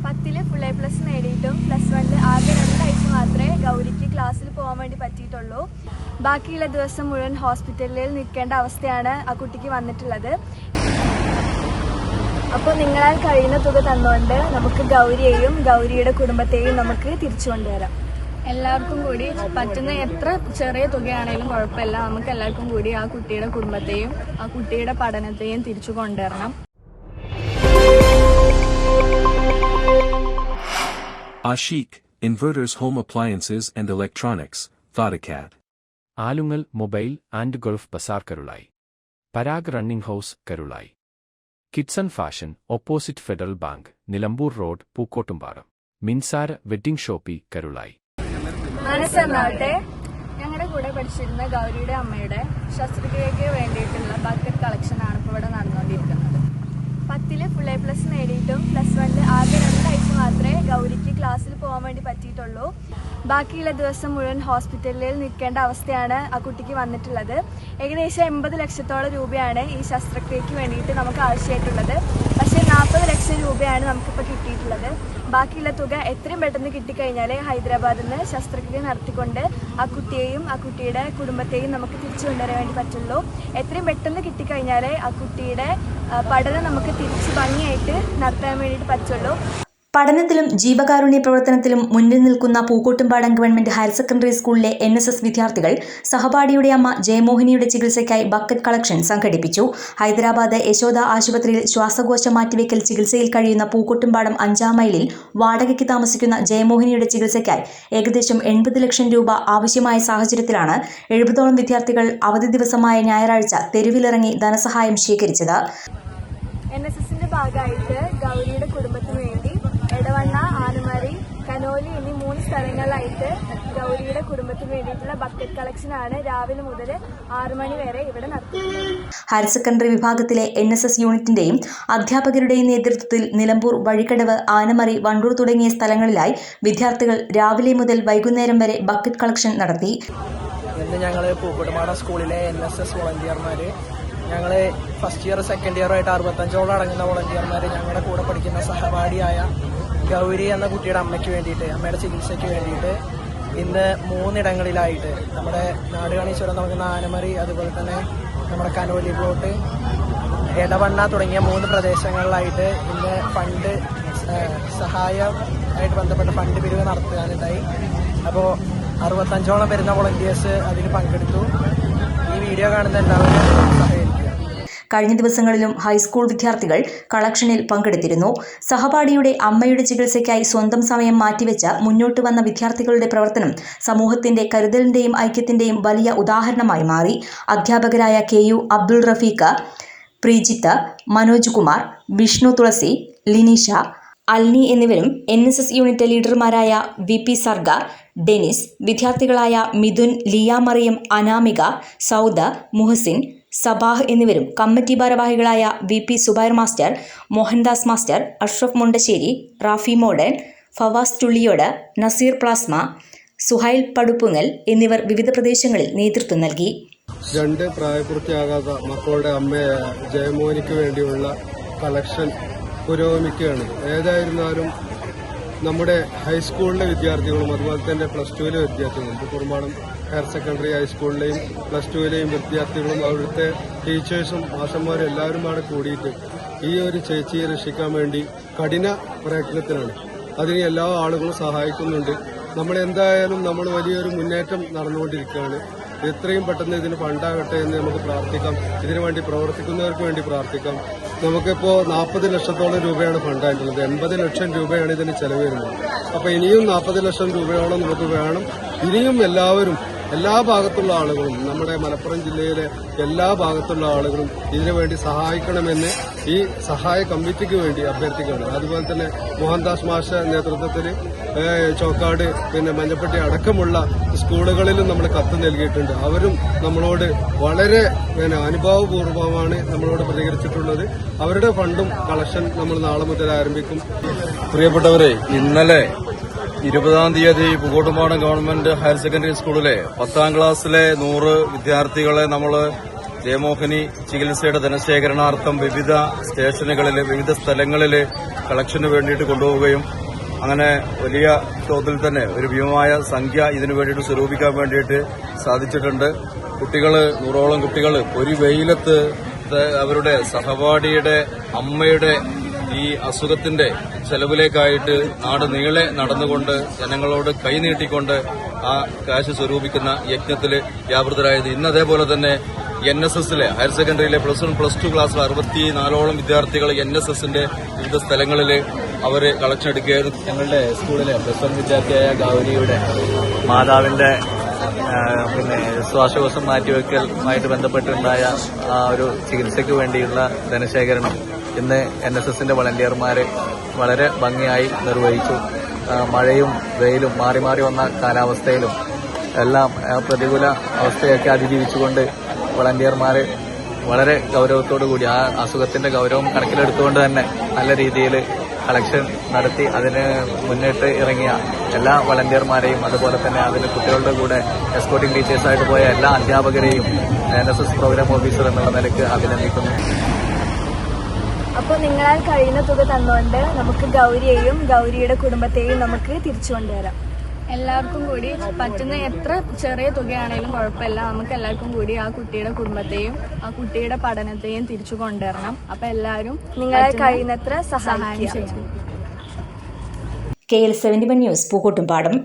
10ൽ full A+ നേടിയിട്ടും +1 ആകെ 2 ആഴ്ച മാത്രമേ ഗൗരിക്ക് ക്ലാസ്സിൽ പോകാൻ വേണ്ടി പറ്റിയിട്ടുള്ളൂ. ബാക്കിയുള്ള ദിവസം മുഴുവൻ ഹോസ്പിറ്റലിൽ നിൽക്കേണ്ട അവസ്ഥയാണ് ആ കുട്ടിക്ക് വന്നിട്ടുള്ളത്. അപ്പോൾ നിങ്ങളാൽ കഴിയുന്ന തുക തന്നുകൊണ്ട് നമുക്ക് ഗൗരിയെയും ഗൗരിയുടെ കുടുംബത്തെയും നമുക്ക് തിരിച്ചു കൊണ്ടുവരാം. എല്ലാവർക്കും കൂടി പറ്റുന്ന എത്ര ചെറിയ തുകയാണെങ്കിലും കുഴപ്പമില്ല, നമുക്ക് എല്ലാവർക്കും കൂടി ആ കുട്ടിയുടെ കുടുംബത്തെയും ആ കുട്ടിയുടെ പഠനത്തെയും തിരിച്ചു കൊണ്ടുവരണം. Ashik, Inverters Home Appliances and Electronics, Thoughtacat. Alungal mobile and Gulf Bazar Karulai. Parag running house Karulai. Kidson fashion opposite Federal Bank Nilambur road Pookkottumpadam. Minsara wedding shoppe Karulai. മനസ്സെന്നാവട്ടെ ഞങ്ങളുടെ കൂടെ പഠിച്ചിരുന്ന ഗൗരിയുടെ അമ്മയുടെ ശസ്ത്രക്രിയയ്ക്ക് വേണ്ടിയിട്ടുള്ള ബക്കറ്റ് കളക്ഷനാണ് ഇപ്പോൾ ഇവിടെ നടന്നുകൊണ്ടിരിക്കുന്നത്. 10ൽ ഫുൾ A+ നേടിയിട്ടും +1 ആകെ 2 ആഴ്ച മാത്രമേ ഗൗരിക്ക് ക്ലാസ്സിൽ പോകാൻ വേണ്ടി പറ്റിയിട്ടുള്ളൂ. ബാക്കിയുള്ള ദിവസം മുഴുവൻ ഹോസ്പിറ്റലിൽ നിൽക്കേണ്ട അവസ്ഥയാണ് ആ കുട്ടിക്ക് വന്നിട്ടുള്ളത്. ഏകദേശം 80 ലക്ഷത്തോളം രൂപയാണ് ഈ ശസ്ത്രക്രിയയ്ക്ക് വേണ്ടിയിട്ട് നമുക്ക് ആവശ്യമായിട്ടുള്ളത്. പക്ഷേ 40 ലക്ഷം രൂപയാണ് നമുക്കിപ്പോൾ കിട്ടിയിട്ടുള്ളത്. ബാക്കിയുള്ള തുക എത്രയും പെട്ടെന്ന് കിട്ടിക്കഴിഞ്ഞാൽ ഹൈദരാബാദിൽ നിന്ന് ശസ്ത്രക്രിയ നടത്തിക്കൊണ്ട് ആ കുട്ടിയെയും ആ കുട്ടിയുടെ കുടുംബത്തെയും നമുക്ക് തിരിച്ചു കൊണ്ടുവരാൻ വേണ്ടി പറ്റുള്ളൂ. എത്രയും പെട്ടെന്ന് കിട്ടിക്കഴിഞ്ഞാൽ ആ കുട്ടിയുടെ പഠനം നമുക്ക് തിരിച്ച് ഭംഗിയായിട്ട് നടത്താൻ വേണ്ടിയിട്ട് പറ്റുള്ളൂ. പഠനത്തിലും ജീവകാരുണ്യ പ്രവർത്തനത്തിലും മുന്നിൽ നിൽക്കുന്ന പൂക്കോട്ടുംപാടം ഗവൺമെന്റ് ഹയർ സെക്കൻഡറി സ്കൂളിലെ NSS വിദ്യാർത്ഥികൾ സഹപാഠിയുടെ അമ്മ ജയമോഹിനിയുടെ ചികിത്സയ്ക്കായി ബക്കറ്റ് കളക്ഷൻ സംഘടിപ്പിച്ചു. ഹൈദരാബാദ് യശോദ ആശുപത്രിയിൽ ശ്വാസകോശ മാറ്റിവെക്കൽ ചികിത്സയിൽ കഴിയുന്ന പൂക്കോട്ടുംപാടം 5-ാം മൈലിൽ വാടകയ്ക്ക് താമസിക്കുന്ന ജയമോഹിനിയുടെ ചികിത്സയ്ക്കായി ഏകദേശം 80 ലക്ഷം രൂപ ആവശ്യമായ സാഹചര്യത്തിലാണ് 70ഓളം വിദ്യാർത്ഥികൾ അവധി ദിവസമായ ഞായറാഴ്ച തെരുവിലിറങ്ങി ധനസഹായം ശേഖരിച്ചത്. NSSന്റെ ഭാഗമായിട്ട് ഗൗരിയുടെ കുടുംബത്തിന് വേണ്ടി എടവണ്ണ, ആനമറി, കനോലി എന്നീ 3 സ്ഥലങ്ങളിലായിട്ട് ഗൗരിയുടെ കുടുംബത്തിന് വേണ്ടിയിട്ടുള്ള ബക്കറ്റ് കളക്ഷനാണ് രാവിലെ മുതൽ 6 മണി വരെ ഇവിടെ നടത്തുന്നത്. ഹയർ സെക്കൻഡറി വിഭാഗത്തിലെ NSS യൂണിറ്റിന്റെയും അധ്യാപകരുടെയും നേതൃത്വത്തിൽ നിലമ്പൂർ, വഴിക്കടവ്, ആനമറി, വണ്ടൂർ തുടങ്ങിയ സ്ഥലങ്ങളിലായി വിദ്യാർത്ഥികൾ രാവിലെ മുതൽ വൈകുന്നേരം വരെ ബക്കറ്റ് കളക്ഷൻ നടത്തി. ഇന്ന് ഞങ്ങൾ പൂക്കോട്ടുംപാടം സ്കൂളിലെ NSS വോളണ്ടിയർമാർ, ഞങ്ങൾ ഫസ്റ്റ് ഇയർ സെക്കൻഡ് ഇയറുമായിട്ട് 65ഓളം അടങ്ങുന്ന വോളണ്ടിയർമാർ ഞങ്ങളുടെ കൂടെ പഠിക്കുന്ന സഹപാഠിയായ ഗൗരി എന്ന കുട്ടിയുടെ അമ്മയ്ക്ക് വേണ്ടിയിട്ട്, അമ്മയുടെ ചികിത്സയ്ക്ക് വേണ്ടിയിട്ട് ഇന്ന് 3 ഇടങ്ങളിലായിട്ട് നമ്മുടെ നാടുകാണി ചുരം നടക്കുന്ന ആനമറി, അതുപോലെ തന്നെ നമ്മുടെ കനോലി പ്ലോട്ട്, എടവണ്ണ തുടങ്ങിയ 3 പ്രദേശങ്ങളിലായിട്ട് ഇന്ന് ഫണ്ട് സഹായമായിട്ട് ബന്ധപ്പെട്ട് ഫണ്ട് പിരിവ് നടത്താനുണ്ടായി. അപ്പോൾ 65ഓളം വരുന്ന വോളണ്ടിയേഴ്സ് അതിൽ പങ്കെടുത്തു. ഈ വീഡിയോ കാണുന്ന എല്ലാവരും സഹായിക്കുക. കഴിഞ്ഞ ദിവസങ്ങളിലും ഹൈസ്കൂൾ വിദ്യാർത്ഥികൾ കളക്ഷനിൽ പങ്കെടുത്തിരുന്നു. സഹപാഠിയുടെ അമ്മയുടെ ചികിത്സയ്ക്കായി സ്വന്തം സമയം മാറ്റിവെച്ച് മുന്നോട്ട് വന്ന വിദ്യാർത്ഥികളുടെ പ്രവർത്തനം സമൂഹത്തിന്റെ കരുതലിന്റെയും ഐക്യത്തിന്റെയും വലിയ ഉദാഹരണമായി മാറി. അധ്യാപകരായ KU അബ്ദുൾ റഫീഖ്, പ്രീജിത്ത്, മനോജ് കുമാർ, വിഷ്ണു തുളസി, ലിനീഷ, അൽനി എന്നിവരും NSS യൂണിറ്റ് ലീഡർമാരായ VP സർഗ, ഡെനിസ്, വിദ്യാർത്ഥികളായ മിഥുൻ, ലിയ മറിയം, അനാമിക, സൗദ, മുഹസിൻ, സബാഹ് എന്നിവരും കമ്മിറ്റി ഭാരവാഹികളായ VP Zubair master, Mohandas master, Ashraf Mundassery, Rafi Modan, Fawas Thulliyode, Naseer plasma, Suhail Paduppungal എന്നിവർ വിവിധ പ്രദേശങ്ങളിൽ നേതൃത്വം നൽകി. 2 പ്രായപൂർത്തിയാകാത്ത മക്കളുടെ അമ്മയായ ജയമോഹിനിക്ക് വേണ്ടിയുള്ള കളക്ഷൻ പുരോഗമിക്കുകയാണ്. ഏതായിരുന്നാലും നമ്മുടെ ഹൈസ്കൂളിലെ വിദ്യാർത്ഥികളും അതുപോലെ തന്നെ +2 വിദ്യാർത്ഥികളും, പൂക്കോട്ടുംപാടം ഹയർ സെക്കൻഡറി ഹൈസ്കൂളിലെയും +2 വിദ്യാർത്ഥികളും അവിടുത്തെ ടീച്ചേഴ്സും മാഷന്മാരും എല്ലാവരും അവിടെ കൂടിയിട്ട് ഈ ഒരു ചേച്ചിയെ രക്ഷിക്കാൻ വേണ്ടി കഠിന പ്രയത്നത്തിലാണ്. അതിന് എല്ലാ ആളുകളും സഹായിക്കുന്നുണ്ട്. നമ്മൾ വലിയൊരു മുന്നേറ്റം നടന്നുകൊണ്ടിരിക്കുകയാണ്. എത്രയും പെട്ടെന്ന് ഇതിന് ഫണ്ടാകട്ടെ എന്ന് നമുക്ക് പ്രാർത്ഥിക്കാം. ഇതിനുവേണ്ടി പ്രവർത്തിക്കുന്നവർക്ക് വേണ്ടി പ്രാർത്ഥിക്കാം. നമുക്കിപ്പോൾ 40 ലക്ഷത്തോളം രൂപയാണ് ഫണ്ടായിട്ടുള്ളത്. 80 ലക്ഷം രൂപയാണ് ഇതിന് ചെലവ് വരുന്നത്. അപ്പോൾ ഇനിയും 40 ലക്ഷം രൂപയോളം നമുക്ക് വേണം. ഇനിയും എല്ലാവരും, എല്ലാ ഭാഗത്തുള്ള ആളുകളും, നമ്മുടെ മലപ്പുറം ജില്ലയിലെ എല്ലാ ഭാഗത്തുള്ള ആളുകളും ഇതിനുവേണ്ടി സഹായിക്കണമെന്ന് ഈ സഹായ കമ്മിറ്റിക്ക് വേണ്ടി അഭ്യർത്ഥിക്കുകയാണ്. അതുപോലെ തന്നെ മോഹൻദാസ് മാഷ നേതൃത്വത്തിൽ ചോക്കാട്, മഞ്ഞപ്പെട്ടി അടക്കമുള്ള സ്കൂളുകളിലും നമ്മൾ കത്ത് നൽകിയിട്ടുണ്ട്. അവരും നമ്മളോട് വളരെ അനുഭാവപൂർവ്വമാണ് നമ്മളോട് പ്രതികരിച്ചിട്ടുള്ളത്. അവരുടെ ഫണ്ടും കളക്ഷൻ നമ്മൾ നാളെ മുതൽ ആരംഭിക്കും. പ്രിയപ്പെട്ടവരെ, ഇന്നലെ 20-ാം തീയതി പൂക്കോട്ടുംപാടം ഗവൺമെന്റ് ഹയർ സെക്കൻഡറി സ്കൂളിലെ 10ാം ക്ലാസ്സിലെ 100 വിദ്യാർത്ഥികളെ നമ്മൾ ജയമോഹിനി ചികിത്സയുടെ ധനശേഖരണാർത്ഥം വിവിധ സ്റ്റേഷനുകളിൽ വിവിധ സ്ഥലങ്ങളിൽ കളക്ഷന് വേണ്ടിയിട്ട് കൊണ്ടുപോവുകയും അങ്ങനെ വലിയ തോതിൽ തന്നെ ഒരു ഭീമമായ സംഖ്യ ഇതിനു വേണ്ടിയിട്ട് സ്വരൂപിക്കാൻ വേണ്ടിയിട്ട് സാധിച്ചിട്ടുണ്ട്. കുട്ടികൾ 100ഓളം കുട്ടികൾ ഒരു വെയിലത്ത് അവരുടെ സഹപാഠിയുടെ അമ്മയുടെ ഈ അസുഖത്തിന്റെ ചെലവിലേക്കായിട്ട് നാട് നീളെ നടന്നുകൊണ്ട് ജനങ്ങളോട് കൈനീട്ടിക്കൊണ്ട് ആ കാശ് സ്വരൂപിക്കുന്ന യജ്ഞത്തിൽ വ്യാപൃതരായത്. ഇന്ന് അതേപോലെ തന്നെ NSSലെ ഹയർ സെക്കൻഡറിയിലെ പ്ലസ് 1 പ്ലസ് 2 ക്ലാസ്സിൽ 64ഓളം വിദ്യാർത്ഥികൾ NSSന്റെ വിവിധ സ്ഥലങ്ങളിൽ അവർ കളക്ഷൻ എടുക്കുകയായിരുന്നു. ഞങ്ങളുടെ സ്കൂളിലെ പ്ലസ് 1 വിദ്യാർത്ഥിയായ ഗൗരിയുടെ മാതാവിന്റെ ശ്വാസകോശം മാറ്റിവെക്കലുമായിട്ട് ബന്ധപ്പെട്ടുണ്ടായ ആ ഒരു ചികിത്സയ്ക്ക് വേണ്ടിയുള്ള ധനശേഖരണം ഇന്ന് NSSന്റെ വളണ്ടിയർമാര് വളരെ ഭംഗിയായി നിർവഹിച്ചു. മഴയും വെയിലും മാറി മാറി വന്ന കാലാവസ്ഥയിലും എല്ലാം പ്രതികൂല അവസ്ഥയൊക്കെ അതിജീവിച്ചുകൊണ്ട് വളണ്ടിയർമാര് വളരെ ഗൗരവത്തോടു കൂടി ആ അസുഖത്തിന്റെ ഗൗരവം കണക്കിലെടുത്തുകൊണ്ട് തന്നെ നല്ല രീതിയിൽ കളക്ഷൻ നടത്തി അതിന് മുന്നിട്ട് ഇറങ്ങിയ എല്ലാ വളണ്ടിയർമാരെയും അതുപോലെ തന്നെ അതിന് കുട്ടികളുടെ കൂടെ എസ്കോർട്ടിംഗ് ടീച്ചേഴ്സായിട്ട് പോയ എല്ലാ അധ്യാപകരെയും NSS പ്രോഗ്രാം ഓഫീസർ എന്നുള്ള നിലയ്ക്ക് അഭിനന്ദിക്കുന്നു. അപ്പോൾ നിങ്ങളാൽ കഴിയുന്ന തുക തന്നുകൊണ്ട് നമുക്ക് ഗൗരിയെയും ഗൗരിയുടെ കുടുംബത്തെയും നമുക്ക് തിരിച്ചു കൊണ്ടുവരാം. എല്ലാവർക്കും കൂടി പറ്റുന്ന എത്ര ചെറിയ തുകയാണെങ്കിലും കുഴപ്പമില്ല, നമുക്ക് എല്ലാവർക്കും കൂടി ആ കുട്ടിയുടെ കുടുംബത്തെയും ആ കുട്ടിയുടെ പഠനത്തെയും തിരിച്ചു കൊണ്ടുവരണം. അപ്പൊ എല്ലാവരും നിങ്ങളാൽ കഴിയുന്നത്ര സഹായം ചെയ്യണം. KL 71 news Pookkottumpadam.